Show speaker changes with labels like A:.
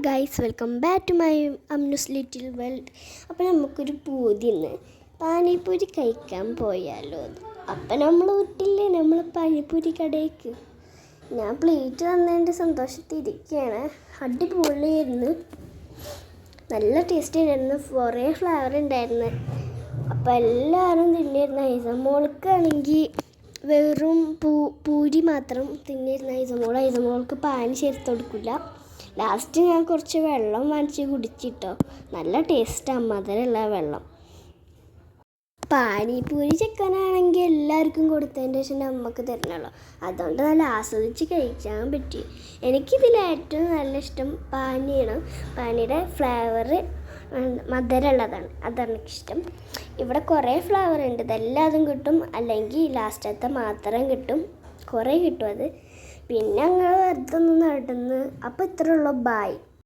A: Guys, welcome back to my Amnu's little world. അപ്പോൾ നമുക്കൊരു പൂതിന്ന് പാനിപ്പൂരി കഴിക്കാൻ പോയാലോ. അപ്പം നമ്മൾ വിട്ടില്ലേ നമ്മൾ പാനിപ്പൂരി കടയ്ക്ക്. ഞാൻ പ്ലേറ്റ് തന്നതിൻ്റെ സന്തോഷത്തിരിക്കുകയാണ്. അടിപൊളിയായിരുന്നു, നല്ല ടേസ്റ്റ് ആയിരുന്നു, കുറേ ഫ്ലേവർ ഉണ്ടായിരുന്നു. അപ്പോൾ എല്ലാവരും തിന്നിരുന്ന ഐസമോൾക്കാണെങ്കിൽ വെറും പൂരി മാത്രം തിന്നിരുന്ന ഐസമോൾക്ക് പാനി ചേർത്ത് കൊടുക്കില്ല. ലാസ്റ്റ് ഞാൻ കുറച്ച് വെള്ളം വാങ്ങിച്ച് കുടിച്ചിട്ടോ. നല്ല ടേസ്റ്റാണ്, മധുരമുള്ള വെള്ളം. പാനിപ്പൂരി ചിക്കനാണെങ്കിൽ എല്ലാവർക്കും കൊടുത്തതിൻ്റെ ശേഷം നമുക്ക് തരണമല്ലോ, അതുകൊണ്ട് നല്ല ആസ്വദിച്ച് കഴിക്കാൻ പറ്റി. എനിക്കിതിൽ ഏറ്റവും നല്ല ഇഷ്ടം പാനിയാണ്. പാനിയുടെ ഫ്ലേവർ മധുരമുള്ളതാണ്, അതാണ് എനിക്കിഷ്ടം. ഇവിടെ കുറേ ഫ്ലേവർ ഉണ്ട്, ഇതെല്ലാതും കിട്ടും, അല്ലെങ്കിൽ ലാസ്റ്റത്തെ മാത്രം കിട്ടും, കുറേ കിട്ടും അത്. പിന്നെ ഞങ്ങൾ വെറുതെ ഒന്ന് നടന്ന്. അപ്പോൾ ഇത്രയുള്ളൂ, ബായ്.